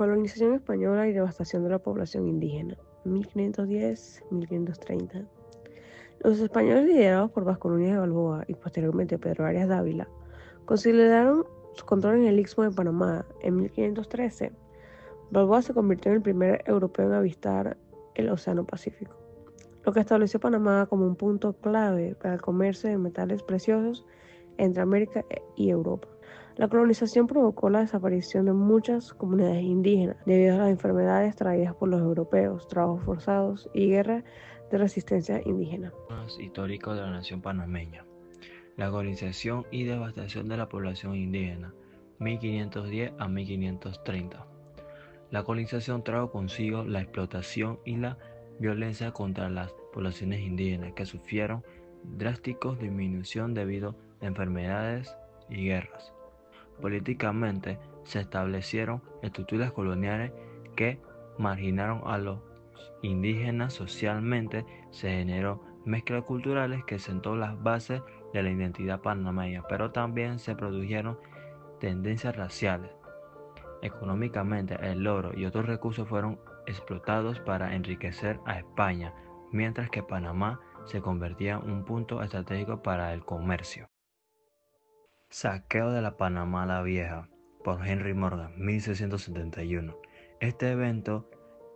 Colonización española y devastación de la población indígena, 1510-1530. Los españoles, liderados por Vasco Núñez de Balboa y posteriormente Pedro Arias Dávila, consolidaron su control en el Istmo de Panamá en 1513. Balboa se convirtió en el primer europeo en avistar el Océano Pacífico, lo que estableció Panamá como un punto clave para el comercio de metales preciosos entre América y Europa. La colonización provocó la desaparición de muchas comunidades indígenas debido a las enfermedades traídas por los europeos, trabajos forzados y guerras de resistencia indígena. Histórico de la nación panameña. La colonización y devastación de la población indígena, 1510 a 1530. La colonización trajo consigo la explotación y la violencia contra las poblaciones indígenas que sufrieron drásticos disminución debido a enfermedades y guerras. Políticamente se establecieron estructuras coloniales que marginaron a los indígenas. Socialmente se generó mezclas culturales que sentó las bases de la identidad panameña, pero también se produjeron tendencias raciales. Económicamente, el oro y otros recursos fueron explotados para enriquecer a España, mientras que Panamá se convertía en un punto estratégico para el comercio. Saqueo de la Panamá la Vieja por Henry Morgan, 1671. Este evento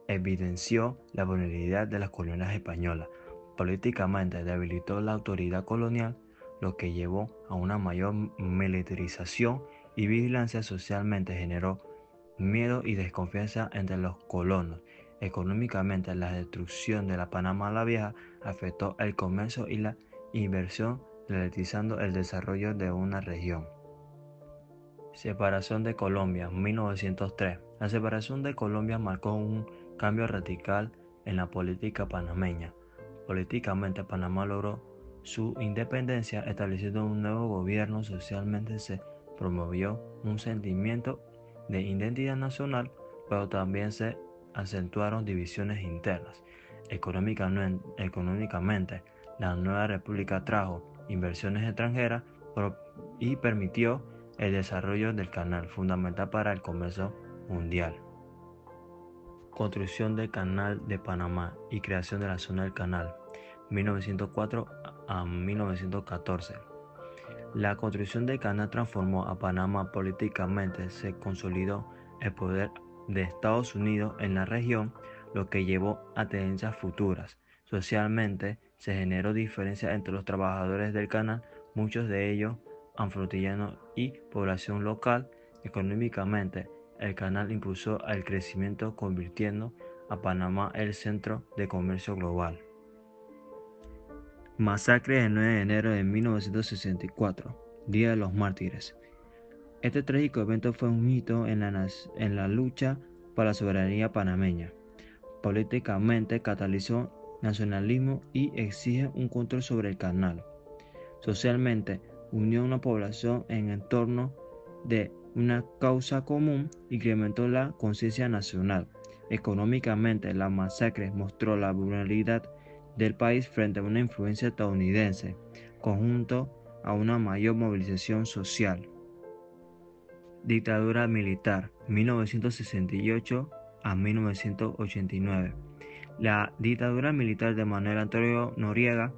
evidenció la vulnerabilidad de las colonias españolas. Políticamente debilitó la autoridad colonial, lo que llevó a una mayor militarización y vigilancia. Socialmente generó miedo y desconfianza entre los colonos. Económicamente, la destrucción de la Panamá la Vieja afectó el comercio y la inversión, ralentizando el desarrollo de una región. Separación de Colombia, 1903. La separación de Colombia marcó un cambio radical en la política panameña. Políticamente, Panamá logró su independencia estableciendo un nuevo gobierno. Socialmente se promovió un sentimiento de identidad nacional, pero también se acentuaron divisiones internas. Económicamente, la nueva república trajo inversiones extranjeras y permitió el desarrollo del canal, fundamental para el comercio mundial. Construcción del Canal de Panamá y creación de la zona del canal, 1904 a 1914. La construcción del canal transformó a Panamá políticamente. Se consolidó el poder de Estados Unidos en la región, lo que llevó a tendencias futuras. Socialmente se generó diferencia entre los trabajadores del canal, muchos de ellos afrotillanos, y población local. Económicamente, el canal impulsó el crecimiento, convirtiendo a Panamá el centro de comercio global. Masacre del 9 de enero de 1964, Día de los Mártires. Este trágico evento fue un hito en la lucha por la soberanía panameña. Políticamente catalizó nacionalismo y exige un control sobre el canal. Socialmente unió a una población en torno de una causa común y incrementó la conciencia nacional. Económicamente, la masacre mostró la vulnerabilidad del país frente a una influencia estadounidense, conjunto a una mayor movilización social. Dictadura militar, 1968 a 1989. La dictadura militar de Manuel Antonio Noriega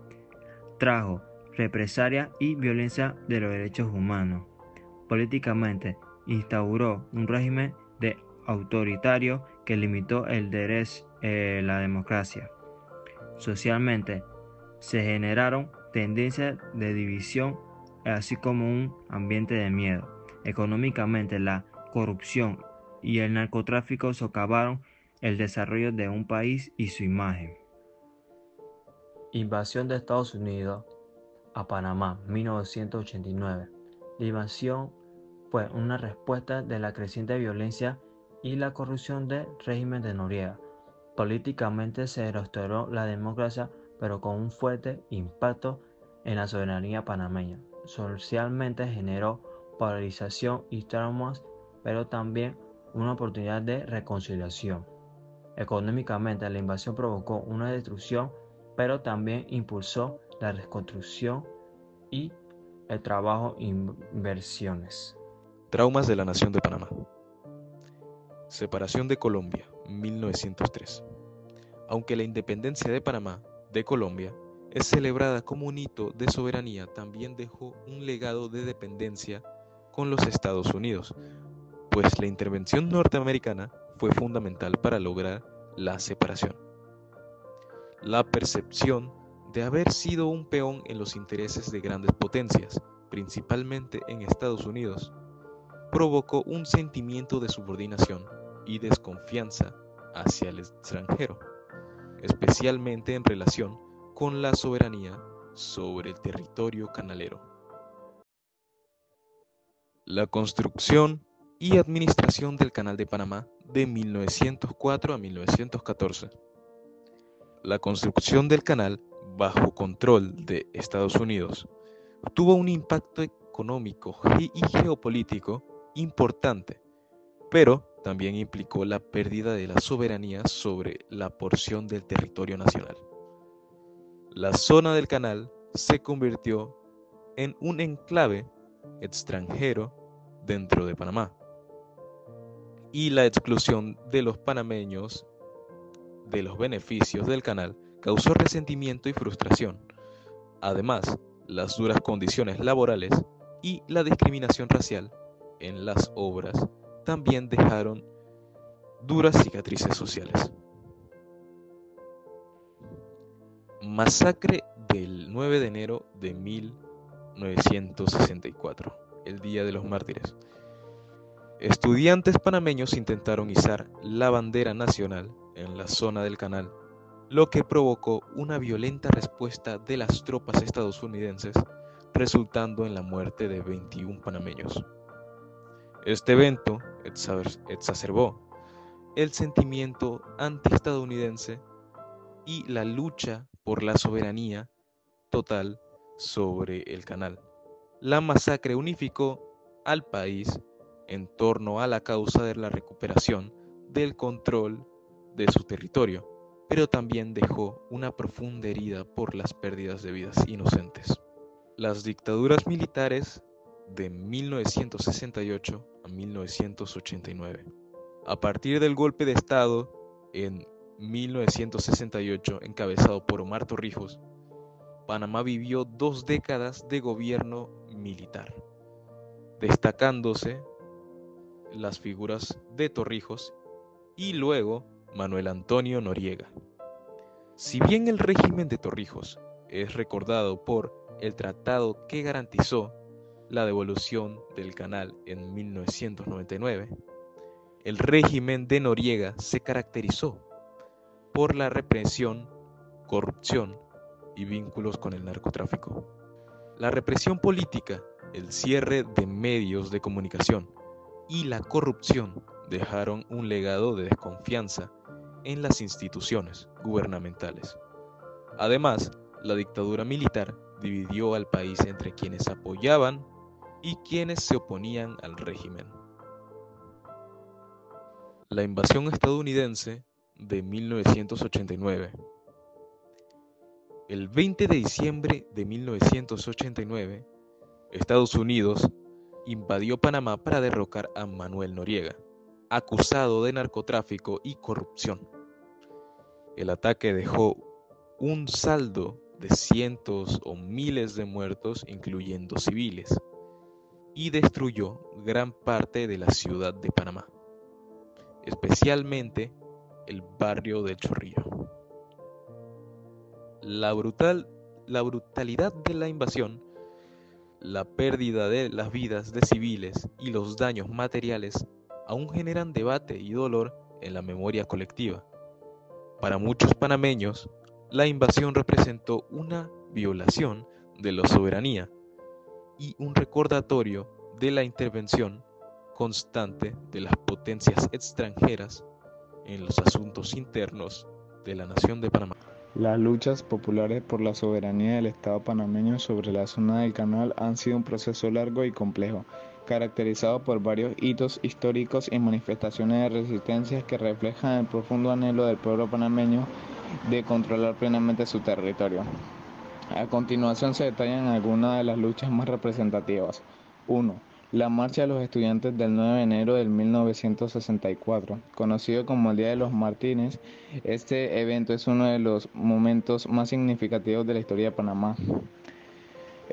trajo represalia y violencia de los derechos humanos. Políticamente, instauró un régimen autoritario que limitó la democracia. Socialmente, se generaron tendencias de división, así como un ambiente de miedo. Económicamente, la corrupción y el narcotráfico socavaron el desarrollo de un país y su imagen. Invasión de Estados Unidos a Panamá, 1989. La invasión fue una respuesta de la creciente violencia y la corrupción del régimen de Noriega. Políticamente se restauró la democracia, pero con un fuerte impacto en la soberanía panameña. Socialmente generó polarización y traumas, pero también una oportunidad de reconciliación. Económicamente, la invasión provocó una destrucción, pero también impulsó la reconstrucción y el trabajo e inversiones. Traumas de la Nación de Panamá. Separación de Colombia, 1903. Aunque la independencia de Panamá, de Colombia, es celebrada como un hito de soberanía, también dejó un legado de dependencia con los Estados Unidos, pues la intervención norteamericana fue fundamental para lograr la separación. La percepción de haber sido un peón en los intereses de grandes potencias, principalmente en Estados Unidos, provocó un sentimiento de subordinación y desconfianza hacia el extranjero, especialmente en relación con la soberanía sobre el territorio canalero. La construcción y administración del Canal de Panamá de 1904 a 1914. La construcción del canal, bajo control de Estados Unidos, tuvo un impacto económico y geopolítico importante, pero también implicó la pérdida de la soberanía sobre la porción del territorio nacional. La zona del canal se convirtió en un enclave extranjero dentro de Panamá, y la exclusión de los panameños de los beneficios del canal causó resentimiento y frustración. Además, las duras condiciones laborales y la discriminación racial en las obras también dejaron duras cicatrices sociales. Masacre del 9 de enero de 1964, el Día de los Mártires. Estudiantes panameños intentaron izar la bandera nacional en la zona del canal, lo que provocó una violenta respuesta de las tropas estadounidenses, resultando en la muerte de 21 panameños. Este evento exacerbó el sentimiento antiestadounidense y la lucha por la soberanía total sobre el canal. La masacre unificó al país en torno a la causa de la recuperación del control de su territorio, pero también dejó una profunda herida por las pérdidas de vidas inocentes. Las dictaduras militares de 1968 a 1989. A partir del golpe de Estado en 1968, encabezado por Omar Torrijos, Panamá vivió 2 décadas de gobierno militar, destacándose las figuras de Torrijos y luego Manuel Antonio Noriega. Si bien el régimen de Torrijos es recordado por el tratado que garantizó la devolución del canal en 1999, el régimen de Noriega se caracterizó por la represión, corrupción y vínculos con el narcotráfico. La represión política, el cierre de medios de comunicación y la corrupción dejaron un legado de desconfianza en las instituciones gubernamentales. Además, la dictadura militar dividió al país entre quienes apoyaban y quienes se oponían al régimen. La invasión estadounidense de 1989. El 20 de diciembre de 1989, Estados Unidos invadió Panamá para derrocar a Manuel Noriega, acusado de narcotráfico y corrupción. El ataque dejó un saldo de cientos o miles de muertos, incluyendo civiles, y destruyó gran parte de la ciudad de Panamá, especialmente el barrio del Chorrillo. La brutalidad de la invasión, la pérdida de las vidas de civiles y los daños materiales aún generan debate y dolor en la memoria colectiva. Para muchos panameños, la invasión representó una violación de la soberanía y un recordatorio de la intervención constante de las potencias extranjeras en los asuntos internos de la nación de Panamá. Las luchas populares por la soberanía del Estado panameño sobre la zona del canal han sido un proceso largo y complejo, caracterizado por varios hitos históricos y manifestaciones de resistencia que reflejan el profundo anhelo del pueblo panameño de controlar plenamente su territorio. A continuación se detallan algunas de las luchas más representativas. 1. La Marcha de los Estudiantes del 9 de enero de 1964, conocido como el Día de los Mártires, este evento es uno de los momentos más significativos de la historia de Panamá.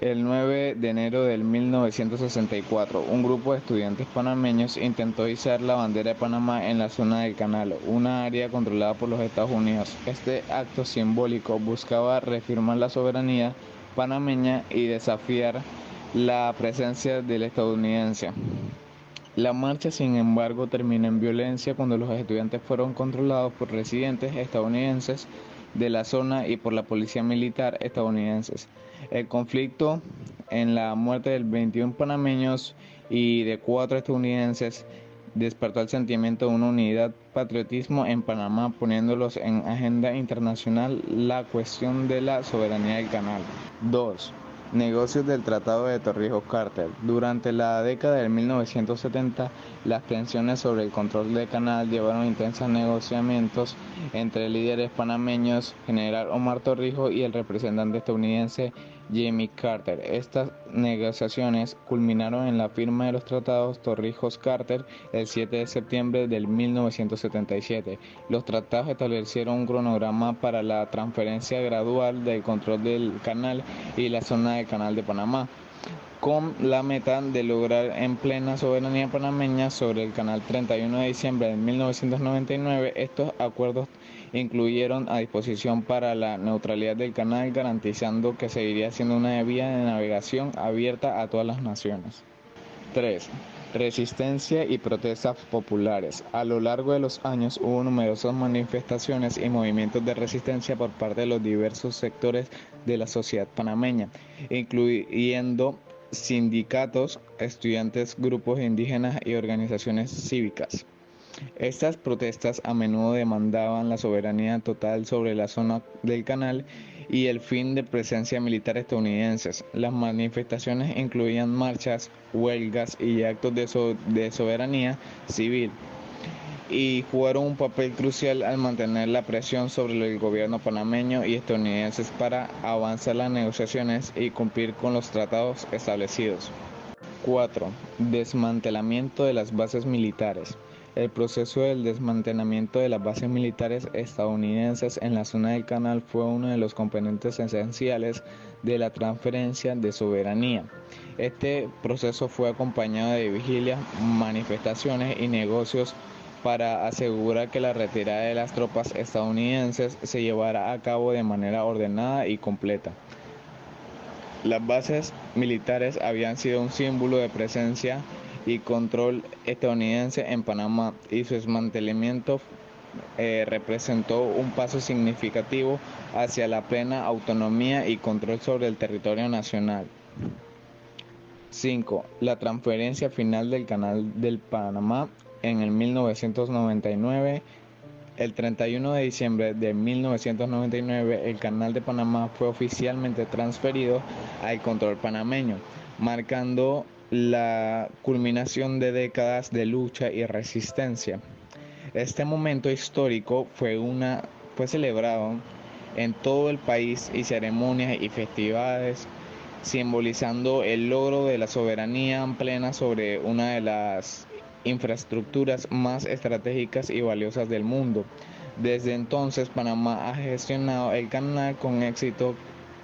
El 9 de enero de 1964, un grupo de estudiantes panameños intentó izar la bandera de Panamá en la zona del Canal, una área controlada por los Estados Unidos. Este acto simbólico buscaba reafirmar la soberanía panameña y desafiar la presencia del estadounidense. La marcha, sin embargo, terminó en violencia cuando los estudiantes fueron controlados por residentes estadounidenses de la zona y por la policía militar estadounidenses. El conflicto en la muerte de 21 panameños y de 4 estadounidenses despertó el sentimiento de una unidad patriotismo en Panamá, poniéndolos en agenda internacional la cuestión de la soberanía del canal. 2. Negocios del Tratado de Torrijos-Carter. Durante la década de 1970, las tensiones sobre el control del canal llevaron intensos negociamientos entre líderes panameños, General Omar Torrijos y el representante estadounidense Jimmy Carter. Estas negociaciones culminaron en la firma de los tratados Torrijos-Carter el 7 de septiembre de 1977. Los tratados establecieron un cronograma para la transferencia gradual del control del canal y la zona del Canal de Panamá, con la meta de lograr en plena soberanía panameña sobre el canal 31 de diciembre de 1999. Estos acuerdos incluyeron a disposición para la neutralidad del canal, garantizando que seguiría siendo una vía de navegación abierta a todas las naciones. 3. Resistencia y protestas populares. A lo largo de los años hubo numerosas manifestaciones y movimientos de resistencia por parte de los diversos sectores de la sociedad panameña, incluyendo sindicatos, estudiantes, grupos indígenas y organizaciones cívicas. Estas protestas a menudo demandaban la soberanía total sobre la zona del canal y el fin de presencia militar estadounidenses. Las manifestaciones incluían marchas, huelgas y actos de soberanía civil, y jugaron un papel crucial al mantener la presión sobre el gobierno panameño y estadounidenses para avanzar las negociaciones y cumplir con los tratados establecidos. 4. Desmantelamiento de las bases militares. El proceso del desmantelamiento de las bases militares estadounidenses en la zona del canal fue uno de los componentes esenciales de la transferencia de soberanía. Este proceso fue acompañado de vigilias, manifestaciones y negocios para asegurar que la retirada de las tropas estadounidenses se llevara a cabo de manera ordenada y completa. Las bases militares habían sido un símbolo de presencia y control estadounidense en Panamá, y su desmantelamiento representó un paso significativo hacia la plena autonomía y control sobre el territorio nacional. 5. La transferencia final del Canal del Panamá en el 1999. El 31 de diciembre de 1999, el Canal de Panamá fue oficialmente transferido al control panameño, marcando la culminación de décadas de lucha y resistencia. Este momento histórico fue celebrado en todo el país y ceremonias y festivales, simbolizando el logro de la soberanía plena sobre una de las infraestructuras más estratégicas y valiosas del mundo. Desde entonces, Panamá ha gestionado el canal con éxito,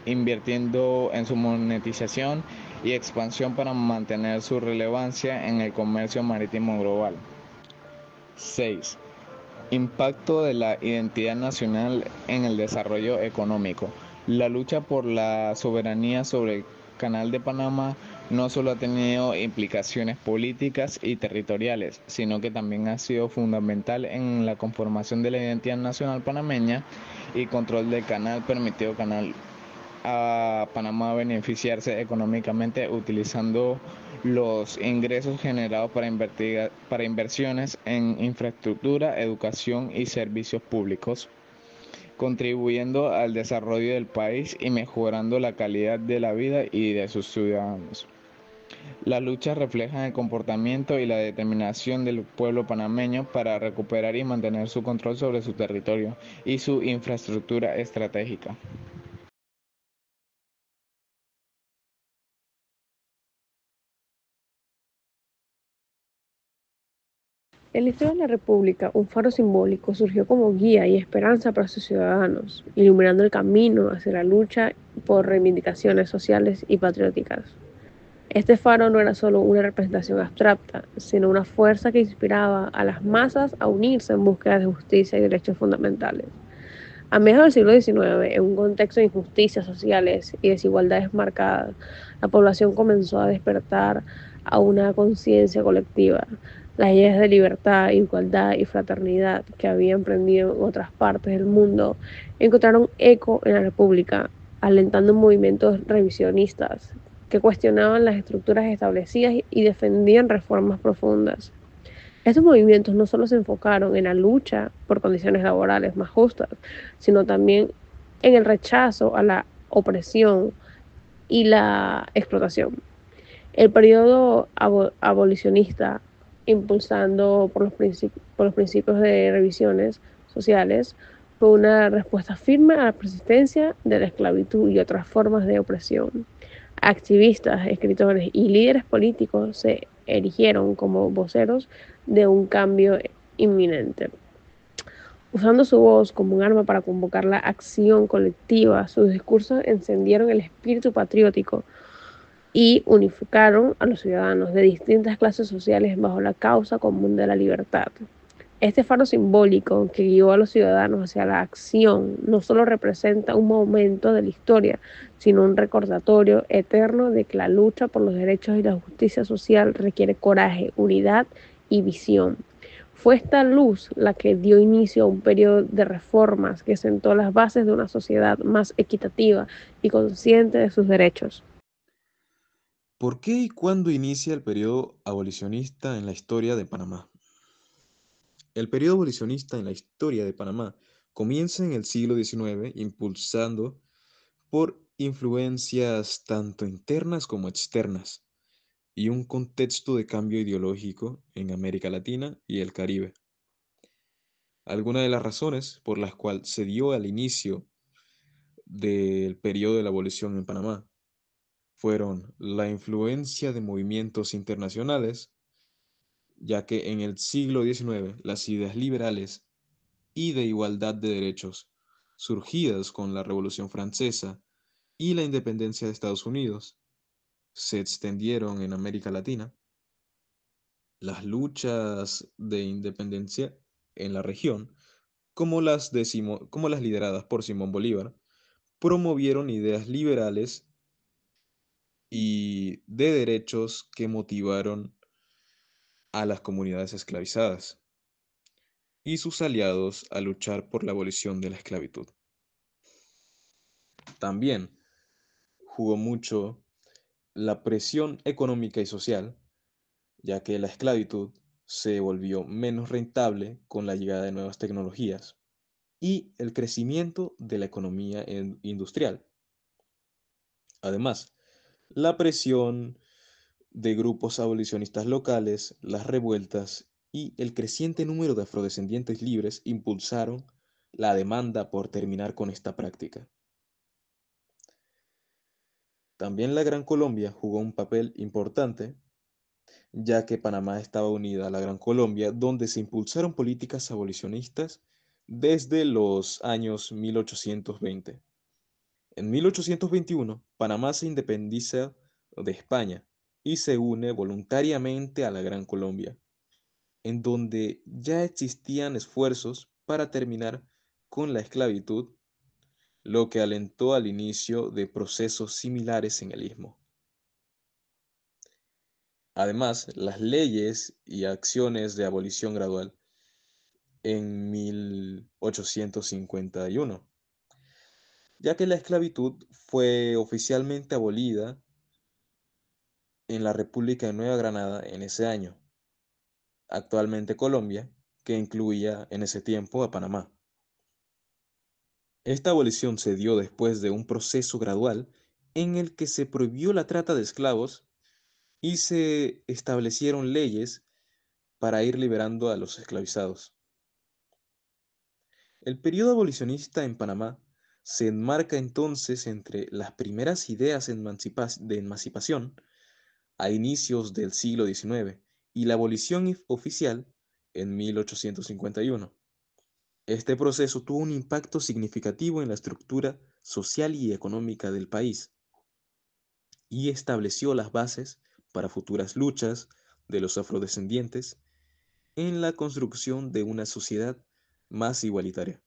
invirtiendo en su monetización y expansión para mantener su relevancia en el comercio marítimo global. 6. Impacto de la identidad nacional en el desarrollo económico. La lucha por la soberanía sobre el Canal de Panamá no solo ha tenido implicaciones políticas y territoriales, sino que también ha sido fundamental en la conformación de la identidad nacional panameña, y control del canal permitió a Panamá beneficiarse económicamente utilizando los ingresos generados para inversiones en infraestructura, educación y servicios públicos, contribuyendo al desarrollo del país y mejorando la calidad de la vida y de sus ciudadanos. Las luchas reflejan el comportamiento y la determinación del pueblo panameño para recuperar y mantener su control sobre su territorio y su infraestructura estratégica. El Liceo de la República, un faro simbólico, surgió como guía y esperanza para sus ciudadanos, iluminando el camino hacia la lucha por reivindicaciones sociales y patrióticas. Este faro no era solo una representación abstracta, sino una fuerza que inspiraba a las masas a unirse en búsqueda de justicia y derechos fundamentales. A mediados del siglo XIX, en un contexto de injusticias sociales y desigualdades marcadas, la población comenzó a despertar a una conciencia colectiva. Las ideas de libertad, igualdad y fraternidad que habían prendido en otras partes del mundo encontraron eco en la República, alentando movimientos revisionistas que cuestionaban las estructuras establecidas y defendían reformas profundas. Estos movimientos no solo se enfocaron en la lucha por condiciones laborales más justas, sino también en el rechazo a la opresión y la explotación. El periodo abolicionista, impulsando por los principios de revisiones sociales, fue una respuesta firme a la persistencia de la esclavitud y otras formas de opresión. Activistas, escritores y líderes políticos se erigieron como voceros de un cambio inminente. Usando su voz como un arma para convocar la acción colectiva, sus discursos encendieron el espíritu patriótico y unificaron a los ciudadanos de distintas clases sociales bajo la causa común de la libertad. Este faro simbólico que guió a los ciudadanos hacia la acción no solo representa un momento de la historia, sino un recordatorio eterno de que la lucha por los derechos y la justicia social requiere coraje, unidad y visión. Fue esta luz la que dio inicio a un periodo de reformas que sentó las bases de una sociedad más equitativa y consciente de sus derechos. ¿Por qué y cuándo inicia el periodo abolicionista en la historia de Panamá? El periodo abolicionista en la historia de Panamá comienza en el siglo XIX, impulsando por influencias tanto internas como externas y un contexto de cambio ideológico en América Latina y el Caribe. Algunas de las razones por las cuales se dio al inicio del periodo de la abolición en Panamá fueron la influencia de movimientos internacionales, ya que en el siglo XIX las ideas liberales y de igualdad de derechos, surgidas con la Revolución Francesa y la independencia de Estados Unidos, se extendieron en América Latina. Las luchas de independencia en la región, como las lideradas por Simón Bolívar, promovieron ideas liberales y de derechos que motivaron a las comunidades esclavizadas y sus aliados a luchar por la abolición de la esclavitud. También jugó mucho la presión económica y social, ya que la esclavitud se volvió menos rentable con la llegada de nuevas tecnologías y el crecimiento de la economía industrial. Además, la presión de grupos abolicionistas locales, las revueltas y el creciente número de afrodescendientes libres impulsaron la demanda por terminar con esta práctica. También la Gran Colombia jugó un papel importante, ya que Panamá estaba unida a la Gran Colombia, donde se impulsaron políticas abolicionistas desde los años 1820. En 1821, Panamá se independiza de España y se une voluntariamente a la Gran Colombia, en donde ya existían esfuerzos para terminar con la esclavitud, lo que alentó al inicio de procesos similares en el Istmo. Además, las leyes y acciones de abolición gradual en 1851, ya que la esclavitud fue oficialmente abolida en la República de Nueva Granada en ese año, actualmente Colombia, que incluía en ese tiempo a Panamá. Esta abolición se dio después de un proceso gradual en el que se prohibió la trata de esclavos y se establecieron leyes para ir liberando a los esclavizados. El periodo abolicionista en Panamá se enmarca entonces entre las primeras ideas de emancipación a inicios del siglo XIX y la abolición oficial en 1851. Este proceso tuvo un impacto significativo en la estructura social y económica del país y estableció las bases para futuras luchas de los afrodescendientes en la construcción de una sociedad más igualitaria.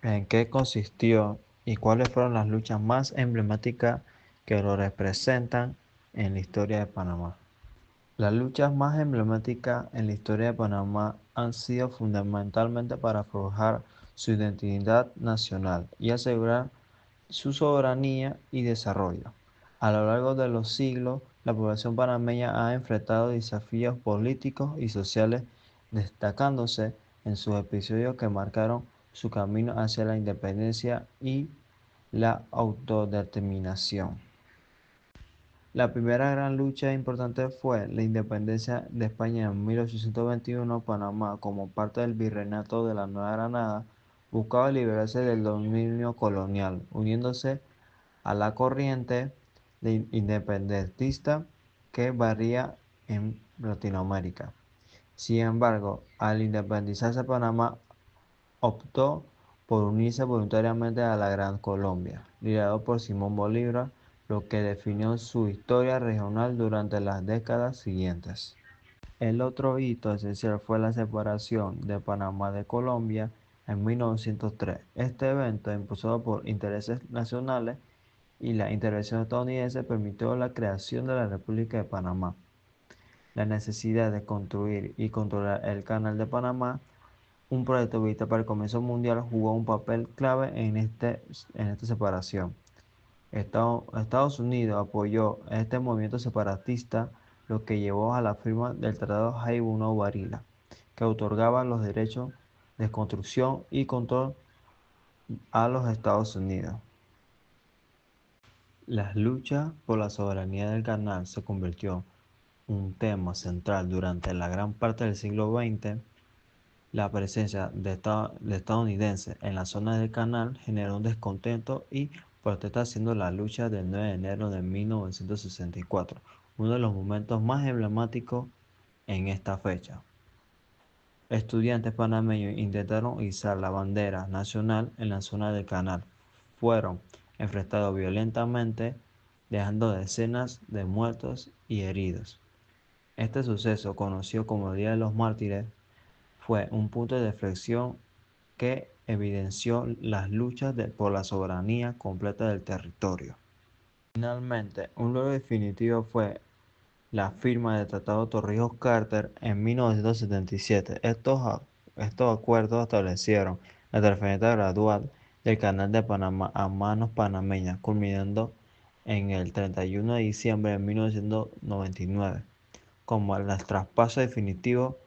¿En qué consistió y cuáles fueron las luchas más emblemáticas que lo representan en la historia de Panamá? Las luchas más emblemáticas en la historia de Panamá han sido fundamentalmente para forjar su identidad nacional y asegurar su soberanía y desarrollo. A lo largo de los siglos, la población panameña ha enfrentado desafíos políticos y sociales, destacándose en sus episodios que marcaron su camino hacia la independencia y la autodeterminación. La primera gran lucha importante fue la independencia de España en 1821. Panamá, como parte del virreinato de la Nueva Granada, buscaba liberarse del dominio colonial, uniéndose a la corriente independentista que varía en Latinoamérica. Sin embargo, al independizarse Panamá optó por unirse voluntariamente a la Gran Colombia, liderado por Simón Bolívar, lo que definió su historia regional durante las décadas siguientes. El otro hito esencial fue la separación de Panamá de Colombia en 1903. Este evento, impulsado por intereses nacionales y la intervención estadounidense, permitió la creación de la República de Panamá. La necesidad de construir y controlar el Canal de Panamá, un proyecto vital para el comercio mundial, jugó un papel clave en esta separación. Estados Unidos apoyó este movimiento separatista, lo que llevó a la firma del Tratado Haibunau-Varila, que otorgaba los derechos de construcción y control a los Estados Unidos. La lucha por la soberanía del canal se convirtió en un tema central durante la gran parte del siglo XX. La presencia de estadounidenses en la zona del canal generó un descontento y protesta, haciendo la lucha del 9 de enero de 1964 uno de los momentos más emblemáticos en esta fecha. Estudiantes panameños intentaron izar la bandera nacional en la zona del canal. Fueron enfrentados violentamente, dejando decenas de muertos y heridos. Este suceso, conocido como el Día de los Mártires, fue un punto de inflexión que evidenció las luchas por la soberanía completa del territorio. Finalmente, un logro definitivo fue la firma del Tratado Torrijos-Carter en 1977. Estos acuerdos establecieron la transferencia gradual del Canal de Panamá a manos panameñas, culminando en el 31 de diciembre de 1999. Como el traspaso definitivo,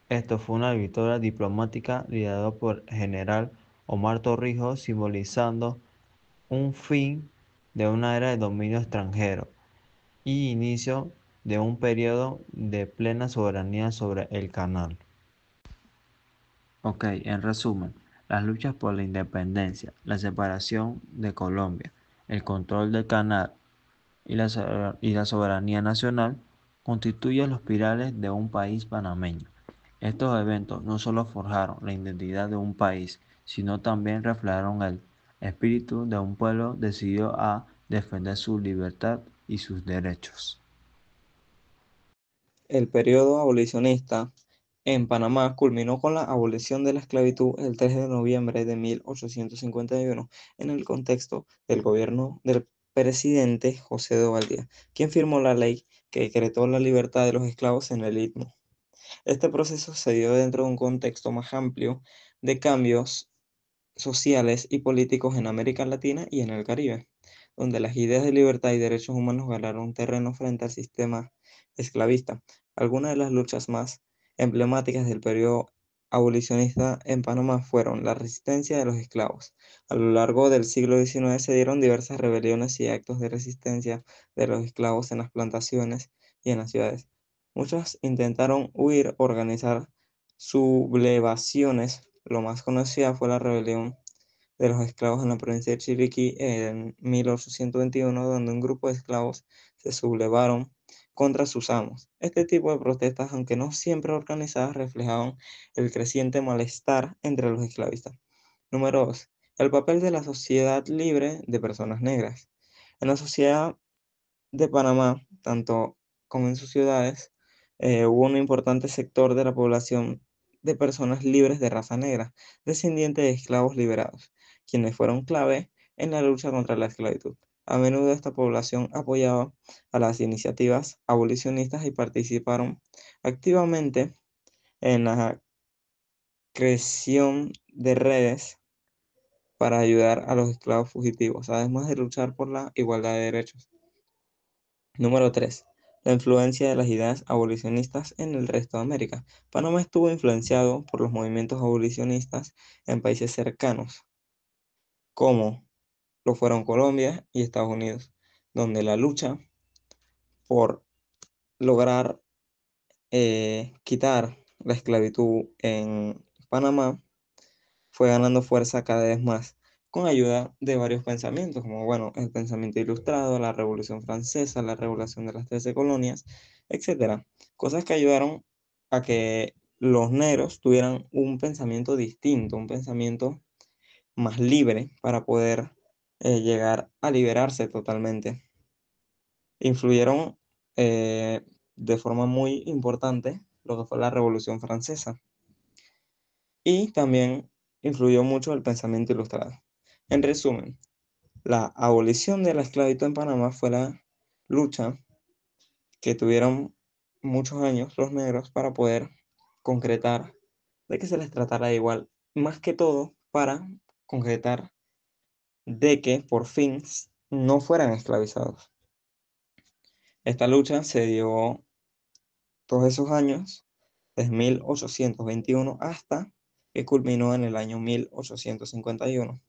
esto fue una victoria diplomática liderada por el general Omar Torrijos, simbolizando un fin de una era de dominio extranjero y inicio de un periodo de plena soberanía sobre el canal. Ok, en resumen, las luchas por la independencia, la separación de Colombia, el control del canal y la soberanía nacional constituyen los pilares de un país panameño. Estos eventos no solo forjaron la identidad de un país, sino también reflejaron el espíritu de un pueblo decidido a defender su libertad y sus derechos. El periodo abolicionista en Panamá culminó con la abolición de la esclavitud el 3 de noviembre de 1851 en el contexto del gobierno del presidente José de Valdía, quien firmó la ley que decretó la libertad de los esclavos en el Istmo. Este proceso se dio dentro de un contexto más amplio de cambios sociales y políticos en América Latina y en el Caribe, donde las ideas de libertad y derechos humanos ganaron terreno frente al sistema esclavista. Algunas de las luchas más emblemáticas del periodo abolicionista en Panamá fueron la resistencia de los esclavos. A lo largo del siglo XIX se dieron diversas rebeliones y actos de resistencia de los esclavos en las plantaciones y en las ciudades. Muchos intentaron huir, organizar sublevaciones. Lo más conocida fue la rebelión de los esclavos en la provincia de Chiriquí en 1821, donde un grupo de esclavos se sublevaron contra sus amos. Este tipo de protestas, aunque no siempre organizadas, reflejaban el creciente malestar entre los esclavistas. Número 2. El papel de la sociedad libre de personas negras. En la sociedad de Panamá, tanto como en sus ciudades, hubo un importante sector de la población de personas libres de raza negra, descendientes de esclavos liberados, quienes fueron clave en la lucha contra la esclavitud. A menudo esta población apoyaba a las iniciativas abolicionistas y participaron activamente en la creación de redes para ayudar a los esclavos fugitivos, además de luchar por la igualdad de derechos. Número 3. La influencia de las ideas abolicionistas en el resto de América. Panamá estuvo influenciado por los movimientos abolicionistas en países cercanos, como lo fueron Colombia y Estados Unidos, donde la lucha por lograr quitar la esclavitud en Panamá fue ganando fuerza cada vez más, con ayuda de varios pensamientos, como bueno, el pensamiento ilustrado, la Revolución Francesa, la Revolución de las 13 colonias, etcétera. Cosas que ayudaron a que los negros tuvieran un pensamiento distinto, un pensamiento más libre para poder llegar a liberarse totalmente. Influyeron de forma muy importante lo que fue la Revolución Francesa. Y también influyó mucho el pensamiento ilustrado. En resumen, la abolición de la esclavitud en Panamá fue la lucha que tuvieron muchos años los negros para poder concretar de que se les tratara de igual, más que todo para concretar de que por fin no fueran esclavizados. Esta lucha se dio todos esos años, desde 1821 hasta que culminó en el año 1851.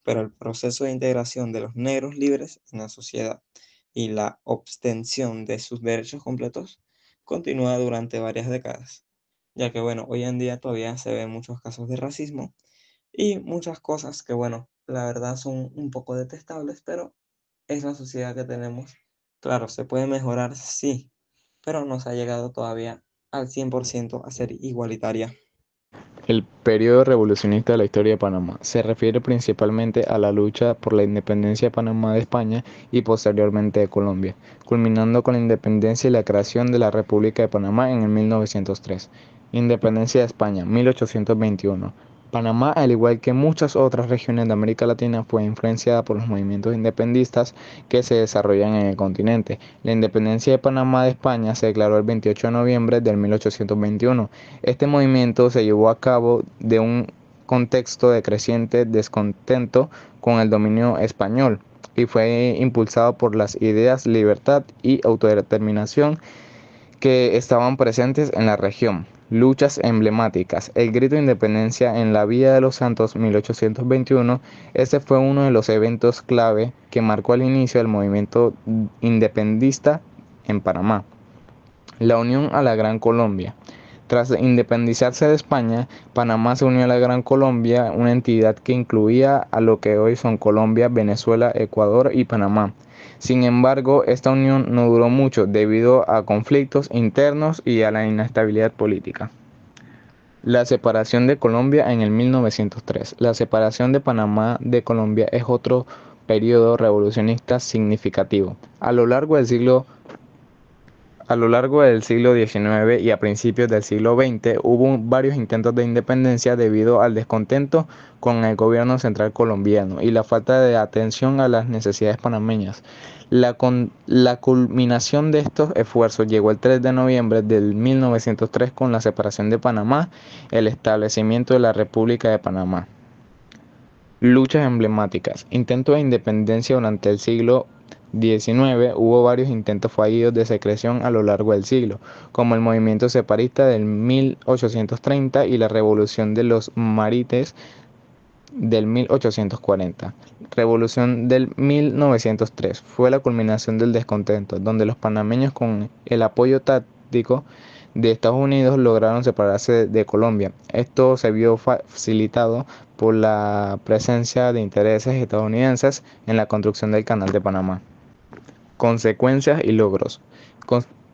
Pero el proceso de integración de los negros libres en la sociedad y la obtención de sus derechos completos continúa durante varias décadas, ya que bueno, hoy en día todavía se ven muchos casos de racismo y muchas cosas que bueno, la verdad son un poco detestables, pero es la sociedad que tenemos. Claro, se puede mejorar, sí, pero no se ha llegado todavía al 100% a ser igualitaria. El periodo revolucionista de la historia de Panamá se refiere principalmente a la lucha por la independencia de Panamá de España y posteriormente de Colombia, culminando con la independencia y la creación de la República de Panamá en el 1903. Independencia de España, 1821. Panamá, al igual que muchas otras regiones de América Latina, fue influenciada por los movimientos independistas que se desarrollan en el continente. La independencia de Panamá de España se declaró el 28 de noviembre de 1821. Este movimiento se llevó a cabo de un contexto de creciente descontento con el dominio español y fue impulsado por las ideas libertad y autodeterminación que estaban presentes en la región. Luchas emblemáticas. El grito de independencia en la Villa de los Santos 1821. Este fue uno de los eventos clave que marcó el inicio del movimiento independentista en Panamá. La unión a la Gran Colombia. Tras independizarse de España, Panamá se unió a la Gran Colombia, una entidad que incluía a lo que hoy son Colombia, Venezuela, Ecuador y Panamá. Sin embargo, esta unión no duró mucho debido a conflictos internos y a la inestabilidad política. La separación de Colombia en el 1903. La separación de Panamá de Colombia es otro periodo revolucionista significativo. A lo largo del siglo XIX y a principios del siglo XX hubo varios intentos de independencia debido al descontento con el gobierno central colombiano y la falta de atención a las necesidades panameñas. La culminación de estos esfuerzos llegó el 3 de noviembre del 1903 con la separación de Panamá, el establecimiento de la República de Panamá. Luchas emblemáticas. Intentos de independencia durante el siglo XIX. Hubo varios intentos fallidos de secesión a lo largo del siglo, como el movimiento separatista del 1830 y la revolución de los Marites del 1840. Revolución del 1903 fue la culminación del descontento, donde los panameños con el apoyo táctico de Estados Unidos lograron separarse de Colombia. Esto se vio facilitado por la presencia de intereses estadounidenses en la construcción del Canal de Panamá. Consecuencias y logros.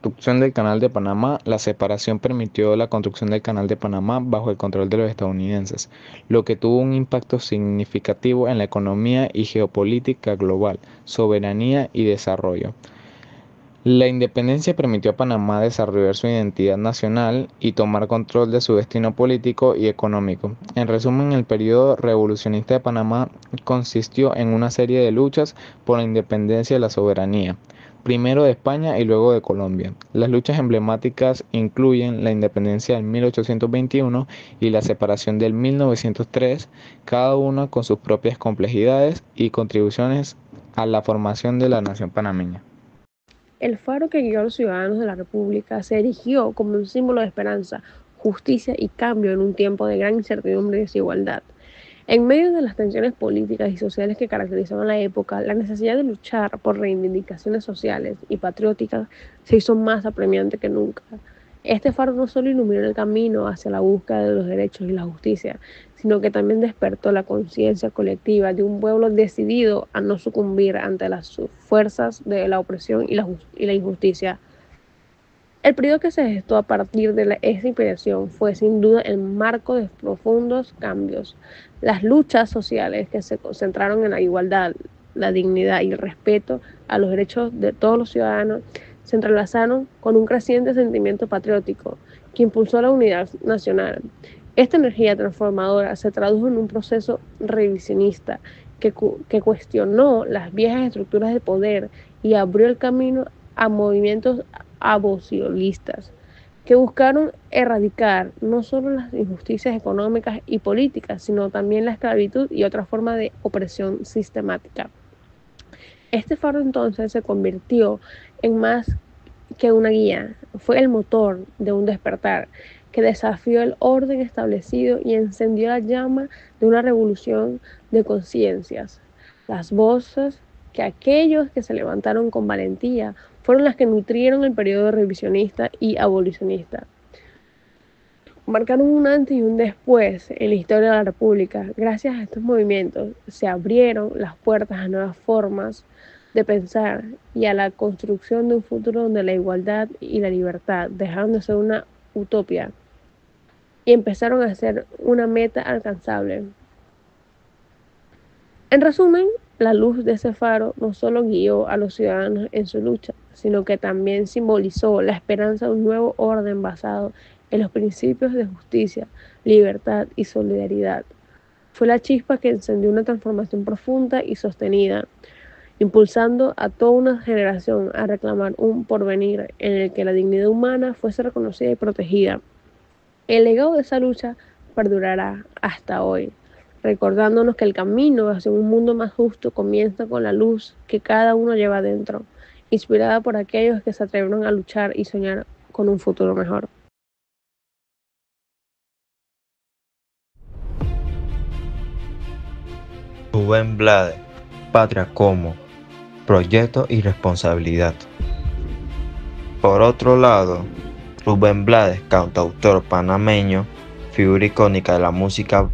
construcción del Canal de Panamá, la separación permitió la construcción del Canal de Panamá bajo el control de los estadounidenses, lo que tuvo un impacto significativo en la economía y geopolítica global, soberanía y desarrollo. La independencia permitió a Panamá desarrollar su identidad nacional y tomar control de su destino político y económico. En resumen, el periodo revolucionista de Panamá consistió en una serie de luchas por la independencia y la soberanía, primero de España y luego de Colombia. Las luchas emblemáticas incluyen la independencia del 1821 y la separación del 1903, cada una con sus propias complejidades y contribuciones a la formación de la nación panameña. El faro que guió a los ciudadanos de la República se erigió como un símbolo de esperanza, justicia y cambio en un tiempo de gran incertidumbre y desigualdad. En medio de las tensiones políticas y sociales que caracterizaban la época, la necesidad de luchar por reivindicaciones sociales y patrióticas se hizo más apremiante que nunca. Este faro no solo iluminó el camino hacia la búsqueda de los derechos y la justicia, sino que también despertó la conciencia colectiva de un pueblo decidido a no sucumbir ante las fuerzas de la opresión y la injusticia. El periodo que se gestó a partir de esa inspiración fue sin duda el marco de profundos cambios. Las luchas sociales que se concentraron en la igualdad, la dignidad y el respeto a los derechos de todos los ciudadanos se entrelazaron con un creciente sentimiento patriótico que impulsó la unidad nacional. Esta energía transformadora se tradujo en un proceso revisionista que cuestionó las viejas estructuras de poder y abrió el camino a movimientos abolicionistas que buscaron erradicar no solo las injusticias económicas y políticas, sino también la esclavitud y otra forma de opresión sistemática. Este faro entonces se convirtió en más que una guía, fue el motor de un despertar que desafió el orden establecido y encendió la llama de una revolución de conciencias. Las voces que aquellos que se levantaron con valentía fueron las que nutrieron el periodo revisionista y abolicionista. Marcaron un antes y un después en la historia de la República. Gracias a estos movimientos se abrieron las puertas a nuevas formas de pensar y a la construcción de un futuro donde la igualdad y la libertad dejaron de ser una utopía y empezaron a ser una meta alcanzable. En resumen, la luz de ese faro no solo guió a los ciudadanos en su lucha, sino que también simbolizó la esperanza de un nuevo orden basado en los principios de justicia, libertad y solidaridad. Fue la chispa que encendió una transformación profunda y sostenida, impulsando a toda una generación a reclamar un porvenir en el que la dignidad humana fuese reconocida y protegida. El legado de esa lucha perdurará hasta hoy, recordándonos que el camino hacia un mundo más justo comienza con la luz que cada uno lleva dentro, inspirada por aquellos que se atrevieron a luchar y soñar con un futuro mejor. Rubén Blades, Patria como proyecto y responsabilidad. Por otro lado, Rubén Blades, cantautor panameño, figura icónica de la música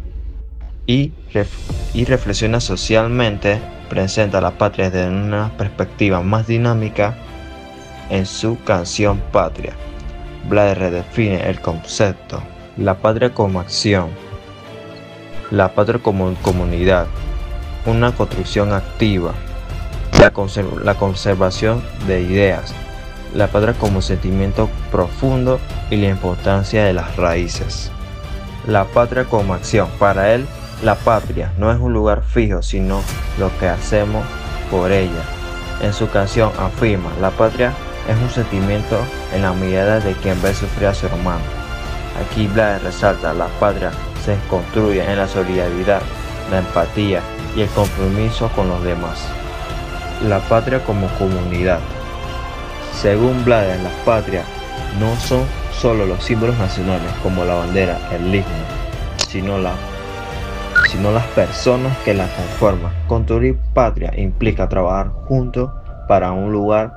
y reflexiona socialmente, presenta a la patria desde una perspectiva más dinámica en su canción Patria. Blades redefine el concepto, la patria como acción, la patria como comunidad, una construcción activa, la conservación de ideas, la patria como sentimiento profundo y la importancia de las raíces. La patria como acción. Para él, la patria no es un lugar fijo, sino lo que hacemos por ella. En su canción afirma, la patria es un sentimiento en la mirada de quien ve sufrir a su hermano. Aquí Blades resalta, la patria se construye en la solidaridad, la empatía y el compromiso con los demás. La patria como comunidad. Según Blades, las patrias no son solo los símbolos nacionales como la bandera, el himno, sino las personas que la conforman. Construir patria implica trabajar juntos para un lugar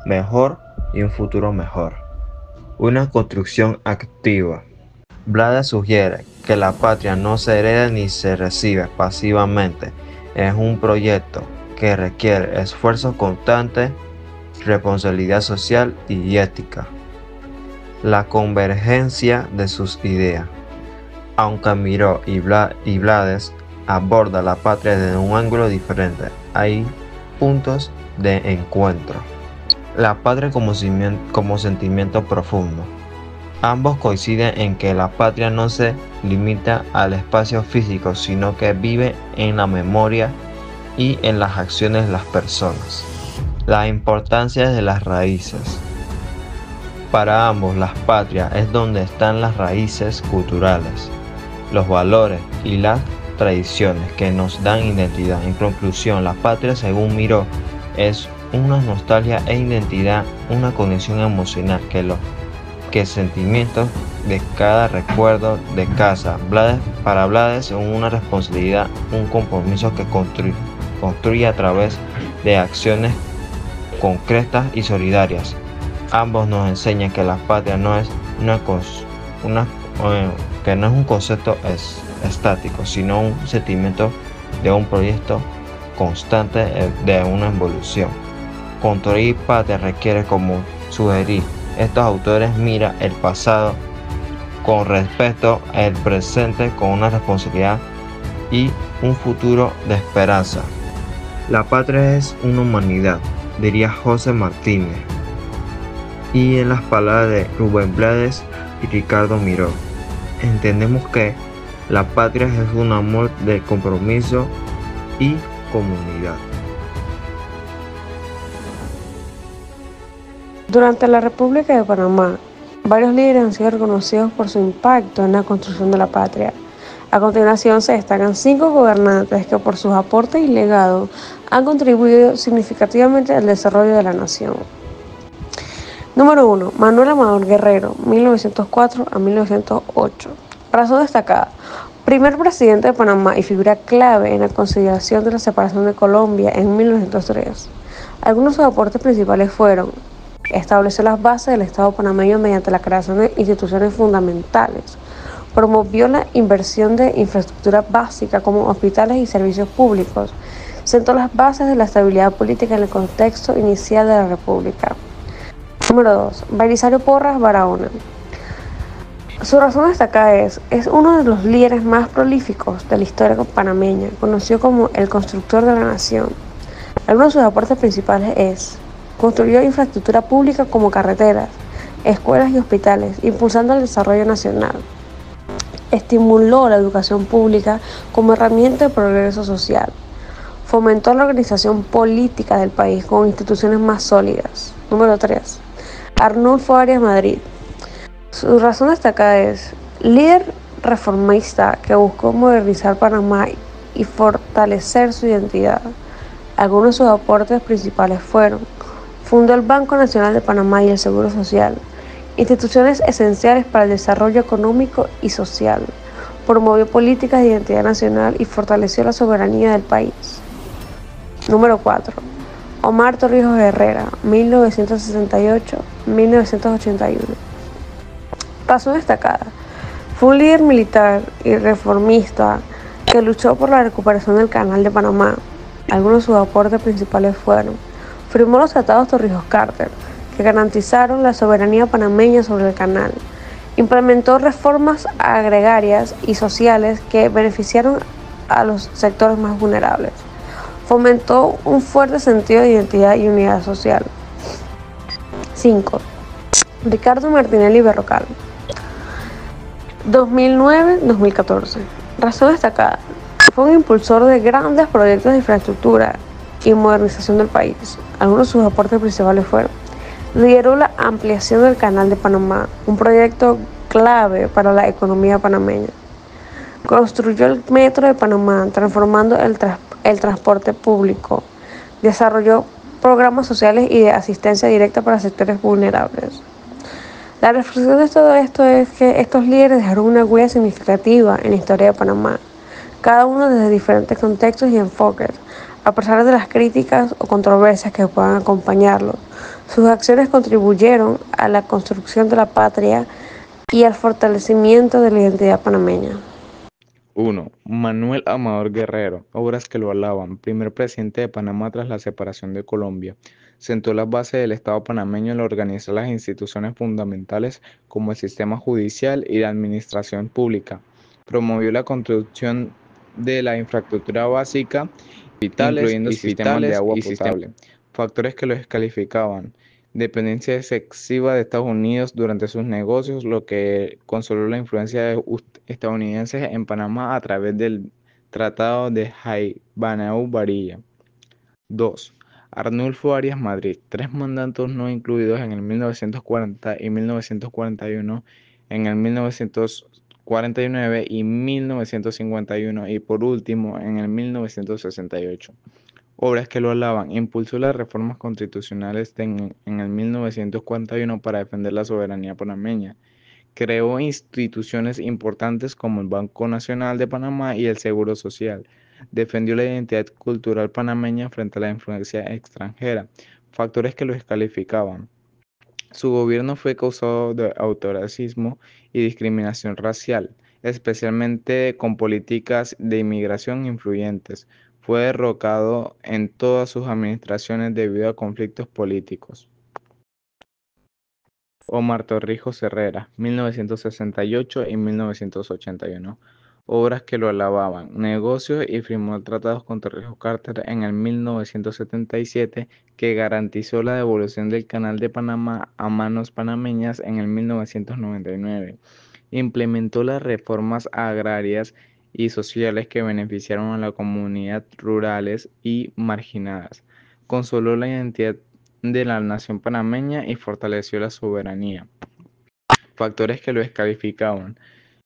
mejor y un futuro mejor. Una construcción activa. Blades sugiere que la patria no se hereda ni se recibe pasivamente. Es un proyecto que requiere esfuerzo constante responsabilidad social y ética, la convergencia de sus ideas. Aunque Miró y Blades aborda la patria desde un ángulo diferente, hay puntos de encuentro. La patria como sentimiento profundo. Ambos coinciden en que la patria no se limita al espacio físico, sino que vive en la memoria y en las acciones de las personas. La importancia de las raíces. Para ambos, la patria es donde están las raíces culturales, los valores y las tradiciones que nos dan identidad. En conclusión, la patria, según Miró, es una nostalgia e identidad, una conexión emocional que sentimientos de cada recuerdo de casa. Para Blades es una responsabilidad, un compromiso que construye a través de acciones concretas y solidarias. Ambos nos enseñan que la patria no es un concepto estático, sino un sentimiento de un proyecto constante de una evolución. Construir patria requiere, como sugerí estos autores, mira el pasado con respeto al presente, con una responsabilidad y un futuro de esperanza. La patria es una humanidad, diría José Martínez, y en las palabras de Rubén Blades y Ricardo Miró, entendemos que la patria es un amor de compromiso y comunidad. Durante la República de Panamá, varios líderes han sido reconocidos por su impacto en la construcción de la patria. A continuación se destacan 5 gobernantes que por sus aportes y legados han contribuido significativamente al desarrollo de la nación. Número 1. Manuel Amador Guerrero, 1904 a 1908. Razón destacada. Primer presidente de Panamá y figura clave en la consideración de la separación de Colombia en 1903. Algunos de sus aportes principales fueron: estableció las bases del Estado panameño mediante la creación de instituciones fundamentales. Promovió la inversión de infraestructura básica como hospitales y servicios públicos. Sentó las bases de la estabilidad política en el contexto inicial de la República. Número 2. Belisario Porras Barahona. Su razón destacada es uno de los líderes más prolíficos de la historia panameña, conocido como el constructor de la nación. Algunos de sus aportes principales construyó infraestructura pública como carreteras, escuelas y hospitales, impulsando el desarrollo nacional. Estimuló la educación pública como herramienta de progreso social. Fomentó la organización política del país con instituciones más sólidas. Número 3. Arnulfo Arias Madrid. Su razón destacada es líder reformista que buscó modernizar Panamá y fortalecer su identidad. Algunos de sus aportes principales fueron: fundó el Banco Nacional de Panamá y el Seguro Social, instituciones esenciales para el desarrollo económico y social. Promovió políticas de identidad nacional y fortaleció la soberanía del país. Número 4. Omar Torrijos Herrera, 1968-1981. Razón destacada. Fue un líder militar y reformista que luchó por la recuperación del Canal de Panamá. Algunos de sus aportes principales fueron: firmó los tratados Torrijos-Carter, que garantizaron la soberanía panameña sobre el canal. Implementó reformas agrarias y sociales que beneficiaron a los sectores más vulnerables. Fomentó un fuerte sentido de identidad y unidad social. 5. Ricardo Martinelli Berrocal, 2009-2014. Razón destacada. Fue un impulsor de grandes proyectos de infraestructura y modernización del país. Algunos de sus aportes principales fueron: lideró la ampliación del Canal de Panamá, un proyecto clave para la economía panameña. Construyó el Metro de Panamá, transformando el transporte público. Desarrolló programas sociales y de asistencia directa para sectores vulnerables. La reflexión de todo esto es que estos líderes dejaron una huella significativa en la historia de Panamá, cada uno desde diferentes contextos y enfoques. A pesar de las críticas o controversias que puedan acompañarlos, sus acciones contribuyeron a la construcción de la patria y al fortalecimiento de la identidad panameña. 1. Manuel Amador Guerrero, obras que lo alaban, primer presidente de Panamá tras la separación de Colombia. Sentó las bases del Estado panameño al organizar las instituciones fundamentales como el sistema judicial y la administración pública. Promovió la construcción de la infraestructura básica, incluyendo sistemas de agua potable, factores que lo descalificaban. Dependencia excesiva de Estados Unidos durante sus negocios, lo que consoló la influencia de estadounidenses en Panamá a través del Tratado de Jaibanau-Varilla. 2. Arnulfo Arias Madrid, 3 mandatos no incluidos en el 1940 y 1941, en el 1949 y 1951 y por último en el 1968. Obras que lo alaban. Impulsó las reformas constitucionales en el 1941 para defender la soberanía panameña. Creó instituciones importantes como el Banco Nacional de Panamá y el Seguro Social. Defendió la identidad cultural panameña frente a la influencia extranjera, factores que lo descalificaban. Su gobierno fue causado de autoritarismo y discriminación racial, especialmente con políticas de inmigración influyentes. Fue derrocado en todas sus administraciones debido a conflictos políticos. Omar Torrijos Herrera, 1968 y 1981. Obras que lo alababan. Negocios y firmó tratados con Torrijos Carter en el 1977 que garantizó la devolución del Canal de Panamá a manos panameñas en el 1999. Implementó las reformas agrarias y sociales que beneficiaron a la comunidad rurales y marginadas. Consoló la identidad de la nación panameña y fortaleció la soberanía. Factores que lo descalificaban.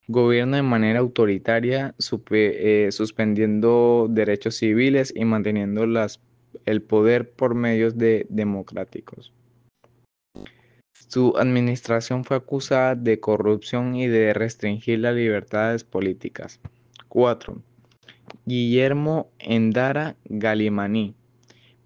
Gobierno de manera autoritaria, suspendiendo derechos civiles y manteniendo el poder por medios democráticos. Su administración fue acusada de corrupción y de restringir las libertades políticas. 4. Guillermo Endara Galimaní,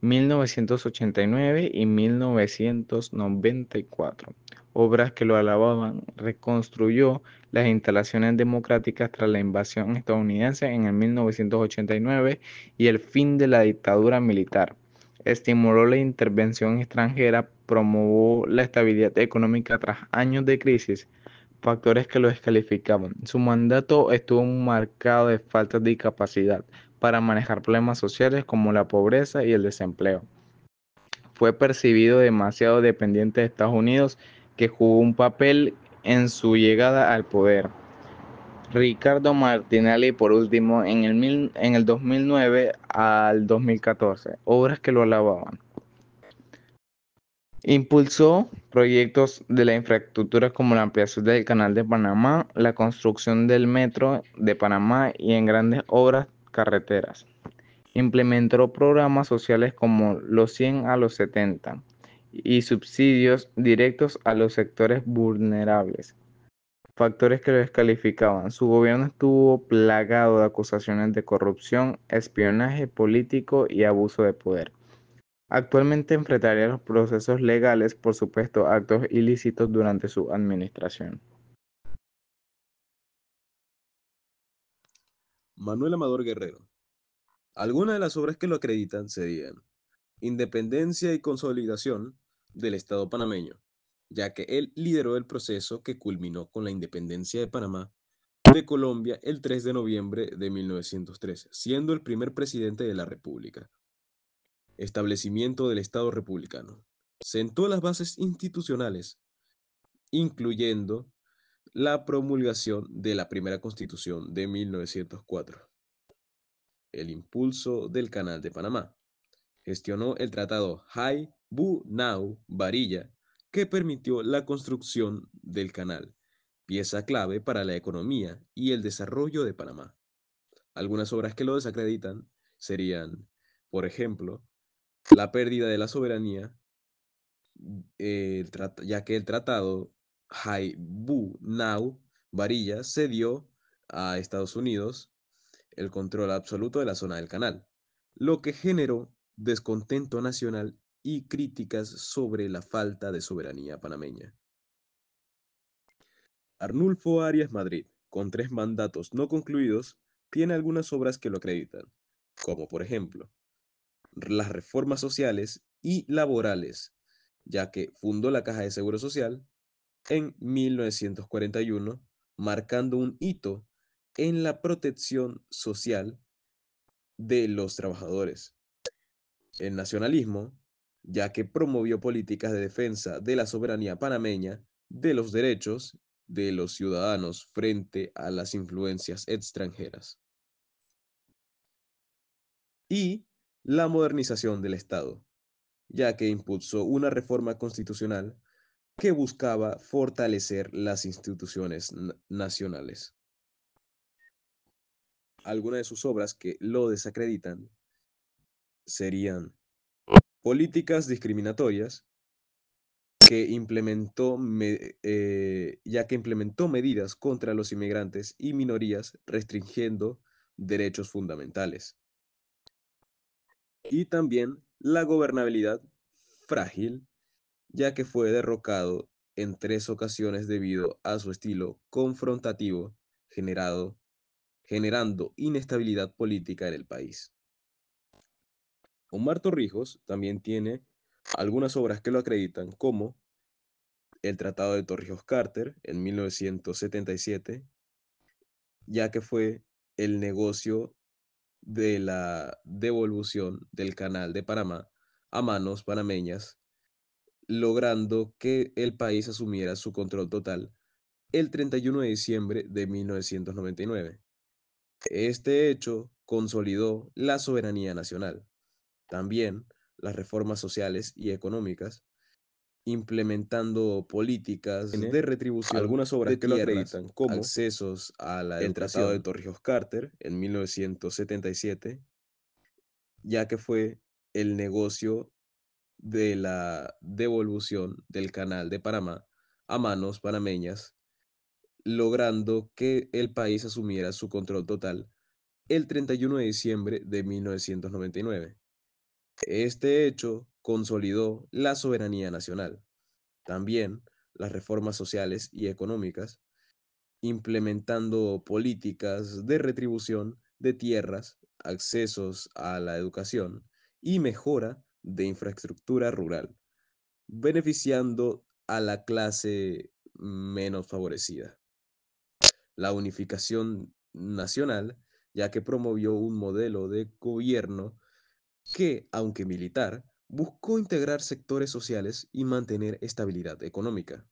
1989 y 1994. Obras que lo alababan. Reconstruyó las instalaciones democráticas tras la invasión estadounidense en el 1989 y el fin de la dictadura militar. Estimuló la intervención extranjera, promovió la estabilidad económica tras años de crisis, factores que lo descalificaban. Su mandato estuvo marcado de falta de capacidad para manejar problemas sociales como la pobreza y el desempleo. Fue percibido demasiado dependiente de Estados Unidos, que jugó un papel en su llegada al poder. Ricardo Martinelli, por último, en el 2009 al 2014, obras que lo alababan. Impulsó proyectos de la infraestructura como la ampliación del Canal de Panamá, la construcción del Metro de Panamá y en grandes obras carreteras. Implementó programas sociales como los 100 a los 70 y subsidios directos a los sectores vulnerables, factores que lo descalificaban. Su gobierno estuvo plagado de acusaciones de corrupción, espionaje político y abuso de poder. Actualmente enfrentaría los procesos legales por supuestos actos ilícitos durante su administración. Manuel Amador Guerrero. Algunas de las obras que lo acreditan serían Independencia y consolidación del Estado panameño, ya que él lideró el proceso que culminó con la independencia de Panamá de Colombia el 3 de noviembre de 1903, siendo el primer presidente de la República. Establecimiento del Estado republicano. Sentó las bases institucionales, incluyendo la promulgación de la primera Constitución de 1904. El impulso del Canal de Panamá. Gestionó el Tratado Jaibu-Nau-Varilla, que permitió la construcción del canal, pieza clave para la economía y el desarrollo de Panamá. Algunas obras que lo desacreditan serían, por ejemplo, la pérdida de la soberanía, ya que el tratado Jaibu-Nau-Varilla cedió a Estados Unidos el control absoluto de la zona del canal, lo que generó descontento nacional y críticas sobre la falta de soberanía panameña. Arnulfo Arias Madrid, con 3 mandatos no concluidos, tiene algunas obras que lo acreditan, como por ejemplo, las reformas sociales y laborales, ya que fundó la Caja de Seguro Social en 1941, marcando un hito en la protección social de los trabajadores. El nacionalismo, ya que promovió políticas de defensa de la soberanía panameña, de los derechos de los ciudadanos frente a las influencias extranjeras. Y la modernización del Estado, ya que impulsó una reforma constitucional que buscaba fortalecer las instituciones nacionales. Algunas de sus obras que lo desacreditan serían políticas discriminatorias, ya que implementó medidas contra los inmigrantes y minorías restringiendo derechos fundamentales. Y también la gobernabilidad frágil, ya que fue derrocado en 3 ocasiones debido a su estilo confrontativo generando inestabilidad política en el país. Omar Torrijos también tiene algunas obras que lo acreditan, como el Tratado de Torrijos-Carter en 1977, ya que fue el negocio de la devolución del Canal de Panamá a manos panameñas, logrando que el país asumiera su control total el 31 de diciembre de 1999. Este hecho consolidó la soberanía nacional. También las reformas sociales y económicas, implementando políticas de retribución. Algunas obras que lo acreditan, como accesos a la educación, el Tratado de Torrijos-Carter en 1977, ya que fue el negocio de la devolución del Canal de Panamá a manos panameñas, logrando que el país asumiera su control total el 31 de diciembre de 1999. Este hecho consolidó la soberanía nacional. También las reformas sociales y económicas, implementando políticas de retribución de tierras, accesos a la educación y mejora de infraestructura rural, beneficiando a la clase menos favorecida. La unificación nacional, ya que promovió un modelo de gobierno que, aunque militar, buscó integrar sectores sociales y mantener estabilidad económica.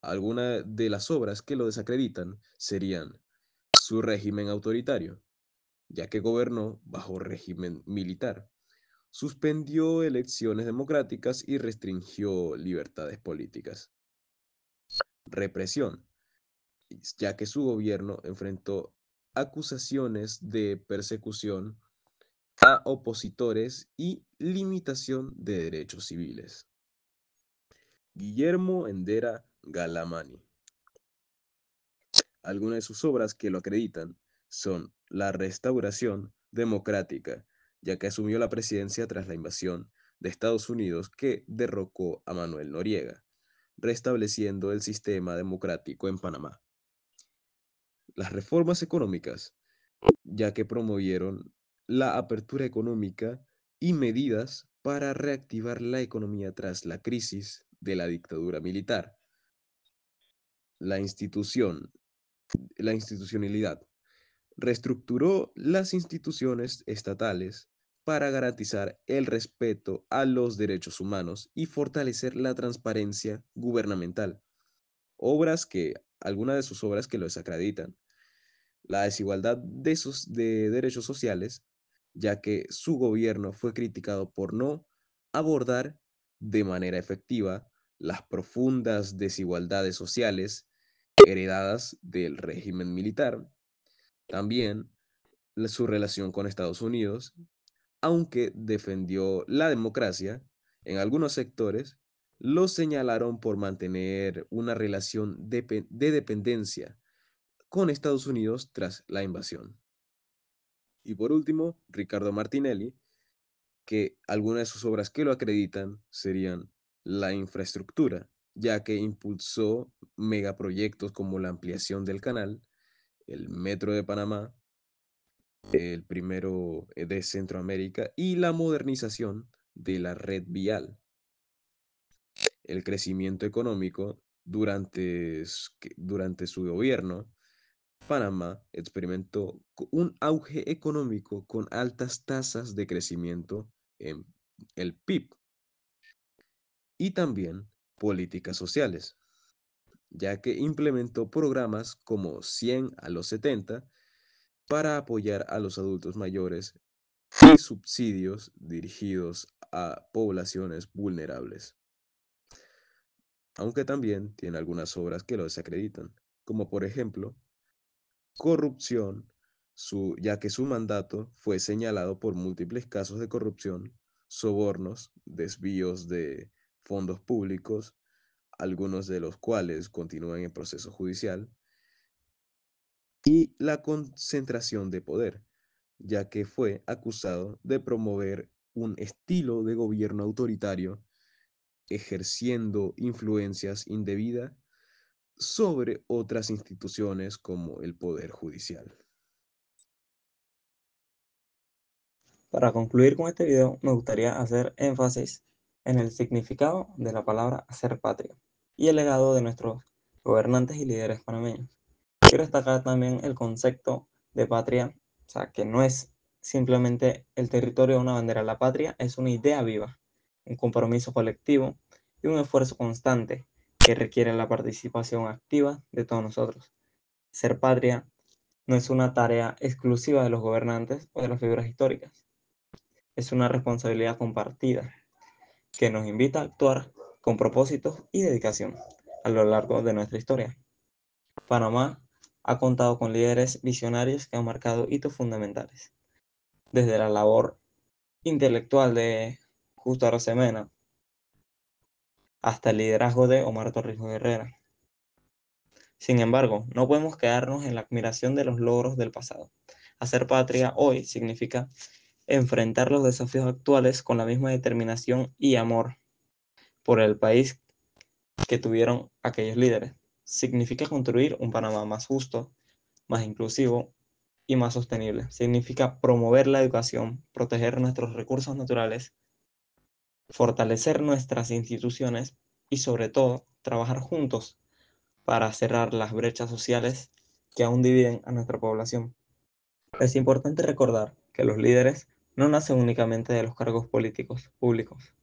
Algunas de las obras que lo desacreditan serían su régimen autoritario, ya que gobernó bajo régimen militar, suspendió elecciones democráticas y restringió libertades políticas. Represión, ya que su gobierno enfrentó acusaciones de persecución a opositores y limitación de derechos civiles. Guillermo Endera Galamani. Algunas de sus obras que lo acreditan son La Restauración Democrática, ya que asumió la presidencia tras la invasión de Estados Unidos que derrocó a Manuel Noriega, restableciendo el sistema democrático en Panamá. Las reformas económicas, ya que promovieron la apertura económica y medidas para reactivar la economía tras la crisis de la dictadura militar. La institucionalidad. Reestructuró las instituciones estatales para garantizar el respeto a los derechos humanos y fortalecer la transparencia gubernamental. Algunas de sus obras que lo desacreditan. La desigualdad de derechos sociales, ya que su gobierno fue criticado por no abordar de manera efectiva las profundas desigualdades sociales heredadas del régimen militar. También su relación con Estados Unidos, aunque defendió la democracia, en algunos sectores lo señalaron por mantener una relación de dependencia con Estados Unidos tras la invasión. Y por último, Ricardo Martinelli, que algunas de sus obras que lo acreditan serían la infraestructura, ya que impulsó megaproyectos como la ampliación del canal, el Metro de Panamá, el primero de Centroamérica, y la modernización de la red vial. El crecimiento económico durante su gobierno, Panamá experimentó un auge económico con altas tasas de crecimiento en el PIB y también políticas sociales, ya que implementó programas como 100 a los 70 para apoyar a los adultos mayores y subsidios dirigidos a poblaciones vulnerables, aunque también tiene algunas obras que lo desacreditan, como por ejemplo corrupción, ya que su mandato fue señalado por múltiples casos de corrupción, sobornos, desvíos de fondos públicos, algunos de los cuales continúan en proceso judicial, y la concentración de poder, ya que fue acusado de promover un estilo de gobierno autoritario, ejerciendo influencias indebidas sobre otras instituciones como el Poder Judicial. Para concluir con este video, me gustaría hacer énfasis en el significado de la palabra hacer patria y el legado de nuestros gobernantes y líderes panameños. Quiero destacar también el concepto de patria, o sea, que no es simplemente el territorio de una bandera. La patria es una idea viva, un compromiso colectivo y un esfuerzo constante que requiere la participación activa de todos nosotros. Ser patria no es una tarea exclusiva de los gobernantes o de las figuras históricas. Es una responsabilidad compartida que nos invita a actuar con propósitos y dedicación a lo largo de nuestra historia. Panamá ha contado con líderes visionarios que han marcado hitos fundamentales, desde la labor intelectual de Justo Arosemena hasta el liderazgo de Omar Torrijos Herrera. Sin embargo, no podemos quedarnos en la admiración de los logros del pasado. Hacer patria hoy significa enfrentar los desafíos actuales con la misma determinación y amor por el país que tuvieron aquellos líderes. Significa construir un Panamá más justo, más inclusivo y más sostenible. Significa promover la educación, proteger nuestros recursos naturales, fortalecer nuestras instituciones y sobre todo trabajar juntos para cerrar las brechas sociales que aún dividen a nuestra población. Es importante recordar que los líderes no nacen únicamente de los cargos políticos públicos.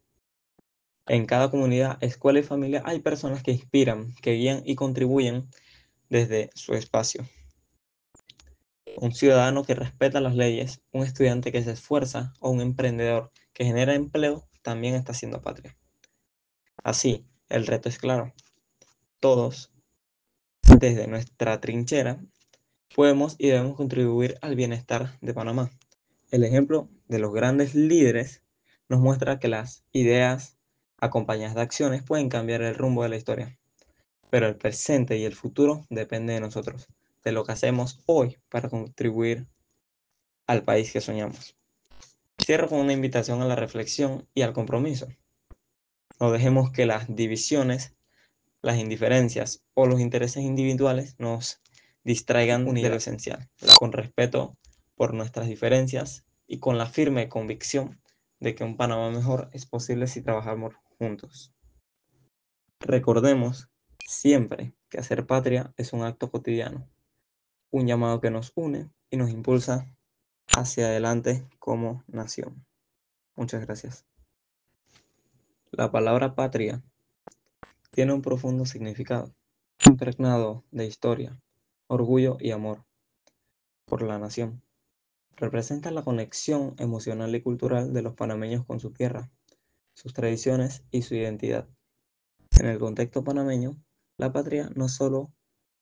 En cada comunidad, escuela y familia hay personas que inspiran, que guían y contribuyen desde su espacio. Un ciudadano que respeta las leyes, un estudiante que se esfuerza o un emprendedor que genera empleo también está haciendo patria. Así, el reto es claro. Todos, desde nuestra trinchera, podemos y debemos contribuir al bienestar de Panamá. El ejemplo de los grandes líderes nos muestra que las ideas acompañadas de acciones pueden cambiar el rumbo de la historia. Pero el presente y el futuro dependen de nosotros, de lo que hacemos hoy para contribuir al país que soñamos. Cierro con una invitación a la reflexión y al compromiso. No dejemos que las divisiones, las indiferencias o los intereses individuales nos distraigan de lo esencial, con respeto por nuestras diferencias y con la firme convicción de que un Panamá mejor es posible si trabajamos juntos. Recordemos siempre que hacer patria es un acto cotidiano, un llamado que nos une y nos impulsa hacia adelante como nación. Muchas gracias. La palabra patria tiene un profundo significado, impregnado de historia, orgullo y amor por la nación. Representa la conexión emocional y cultural de los panameños con su tierra, sus tradiciones y su identidad. En el contexto panameño, la patria no solo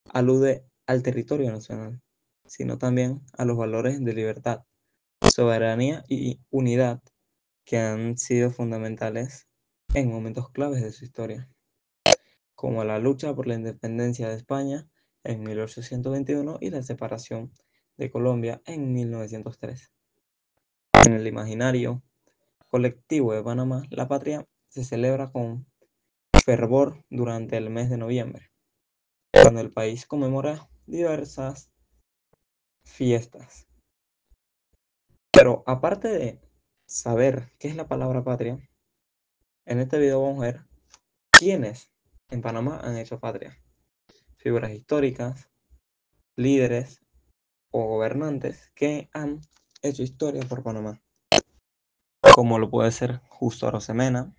alude al territorio nacional, sino también a los valores de libertad, soberanía y unidad que han sido fundamentales en momentos claves de su historia, como la lucha por la independencia de España en 1821 y la separación de Colombia en 1903. En el imaginario colectivo de Panamá, la patria se celebra con fervor durante el mes de noviembre, cuando el país conmemora diversas fiestas. Pero aparte de saber qué es la palabra patria, en este video vamos a ver quiénes en Panamá han hecho patria. Figuras históricas, líderes o gobernantes que han hecho historia por Panamá, como lo puede ser Justo Arosemena,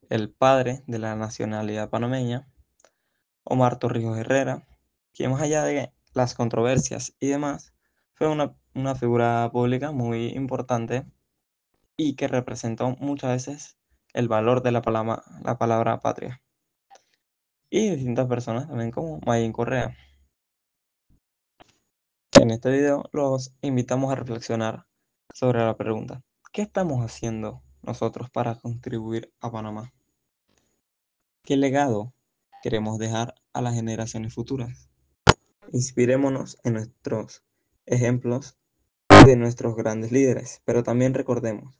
el padre de la nacionalidad panameña, Omar Torrijos Herrera, quien más allá de las controversias y demás, fue una figura pública muy importante y que representó muchas veces el valor de la palabra patria. Y distintas personas también como Mayín Correa. En este video los invitamos a reflexionar sobre la pregunta: ¿qué estamos haciendo nosotros para contribuir a Panamá? ¿Qué legado queremos dejar a las generaciones futuras? Inspirémonos en nuestros ejemplos de nuestros grandes líderes, pero también recordemos